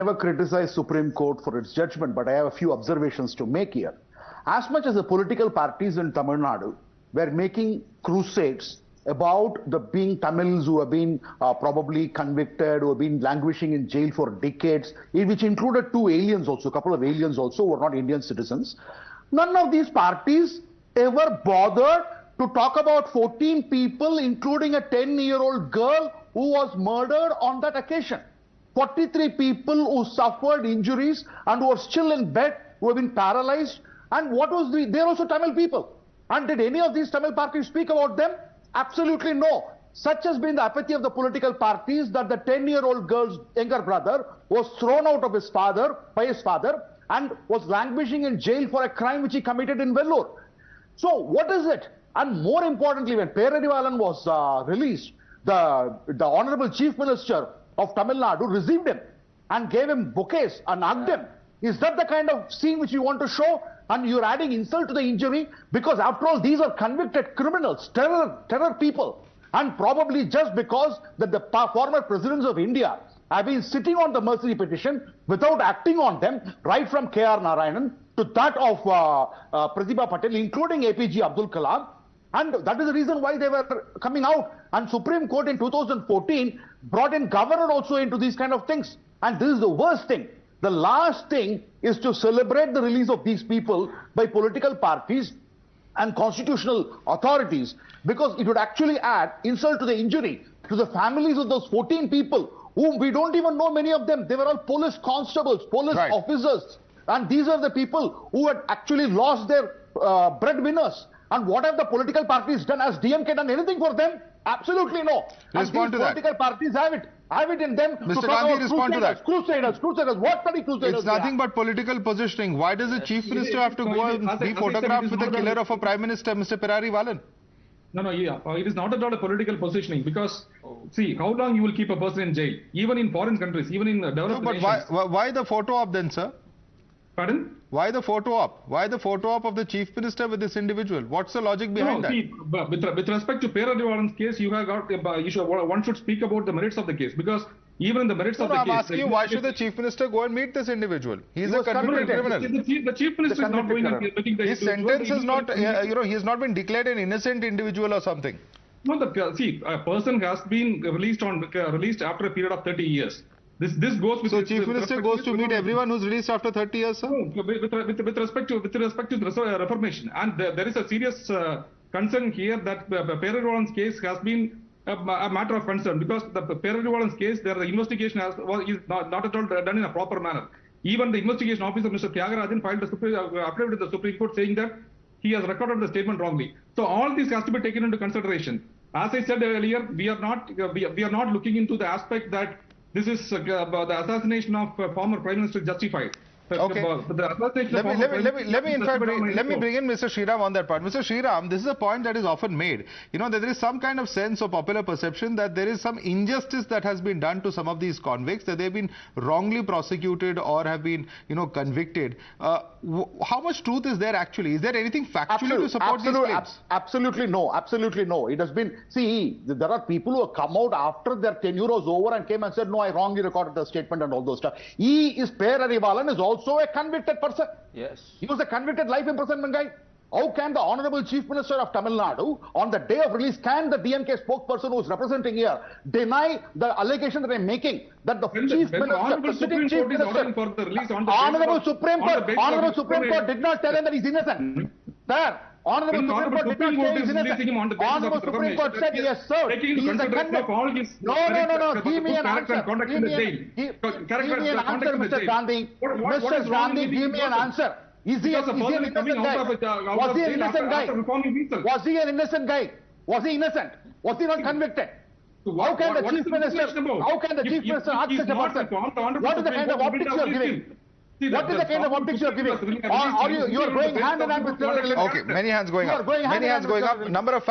never criticize Supreme Court for its judgment, but I have a few observations to make here. As much as the political parties in Tamil Nadu were making crusades about the being Tamils who have been probably convicted, who have been languishing in jail for decades, which included two aliens also, a couple of aliens also who were not Indian citizens. None of these parties ever bothered to talk about 14 people, including a 10-year-old girl who was murdered on that occasion. 43 people who suffered injuries and who are still in bed, who have been paralyzed. And they're also Tamil people. And did any of these Tamil parties speak about them? Absolutely no. Such has been the apathy of the political parties that the 10-year-old girl's younger brother was thrown out of by his father and was languishing in jail for a crime which he committed in Vellore. So what is it? And more importantly, when Perarivalan was released, the Honorable Chief Minister of Tamil Nadu received him and gave him bouquets and hugged him. Is that the kind of scene which you want to show? And you're adding insult to the injury? Because after all, these are convicted criminals, terror people. And probably just because that the former presidents of India have been sitting on the mercy petition without acting on them, right from K.R. Narayanan to that of Pratibha Patel, including APJ Abdul Kalam. And that is the reason why they were coming out. And Supreme Court in 2014 brought in governor also into these kind of things. And this is the worst thing. The last thing is to celebrate the release of these people by political parties and constitutional authorities, because it would actually add insult to the injury to the families of those 14 people whom we don't even know many of them. They were all police constables, police officers. And these are the people who had actually lost their breadwinners. And what have the political parties done? Has DMK done anything for them? Absolutely no. Respond to that. Political parties have it in them. Mr. Gandhi, respond to that. Crusaders. What bloody crusaders? It's nothing but political positioning. Why does the Chief Minister have to go and be photographed with the killer of a Prime Minister, Mr. Perarivalan? No, it is not at all a political positioning, because, see, how long you will keep a person in jail? Even in foreign countries, even in developed nations. But why the photo op then, sir? Pardon? Why the photo op? Why the photo op of the Chief Minister with this individual? What's the logic behind that? See, with respect to Perarivalan's case, one should speak about the merits of the case, because even in the merits of the case... I'm asking you, why should the Chief Minister go and meet this individual? He's a convicted criminal. The Chief Minister is not going and meeting the... His sentence is not, he has not been declared an innocent individual or something. No, see, a person has been released after a period of 30 years. This goes with... So Chief Minister goes to meet everyone who's released after 30 years, sir? No, with respect to the reformation. And there is a serious concern here that Perarivalan's case has been a matter of concern, because the Perarivalan's case, the investigation is not at all done in a proper manner. Even the investigation officer, Mr. Tyagarajan, filed a affidavit to the Supreme Court saying that he has recorded the statement wrongly. So all this has to be taken into consideration. As I said earlier, we are not looking into the aspect that this is the assassination of former Prime Minister justified. Okay. Let me bring in Mr. Sreeram on that part. Mr. Sreeram, this is a point that is often made. You know, that there is some kind of sense of popular perception that there is some injustice that has been done to some of these convicts, that they've been wrongly prosecuted or have been, convicted. How much truth is there actually? Is there anything factually to support these claims? Absolutely no. Absolutely no. It has been, see, there are people who have come out after their tenure was over and came and said, no, I wrongly recorded the statement and all those stuff. Perarivalan is also a convicted person. Yes. He was a convicted life imprisonment guy. How can the Honorable Chief Minister of Tamil Nadu, on the day of release, can the DMK spokesperson who is representing here deny the allegation that I'm making that the Chief Minister, Honorable Supreme Court is ordering for the release on the Honorable Supreme Court did not tell him that he's innocent. Sir, Honorable Supreme Court did not say he's innocent. Honorable Supreme Court said he has served. He is a convicted. No. Give me an answer. Give me an answer, Mr. Gandhi. Mr. Gandhi, give me an answer. Is he an innocent guy? Was he an innocent guy? Was he an innocent guy? Was he innocent? Was he not convicted? How can the Chief Minister ask such a person? What is the kind of optics you are giving? What is the kind of optics you are giving? Or you are going hand in hand with... Okay, many hands going up. Many hands going up. Number of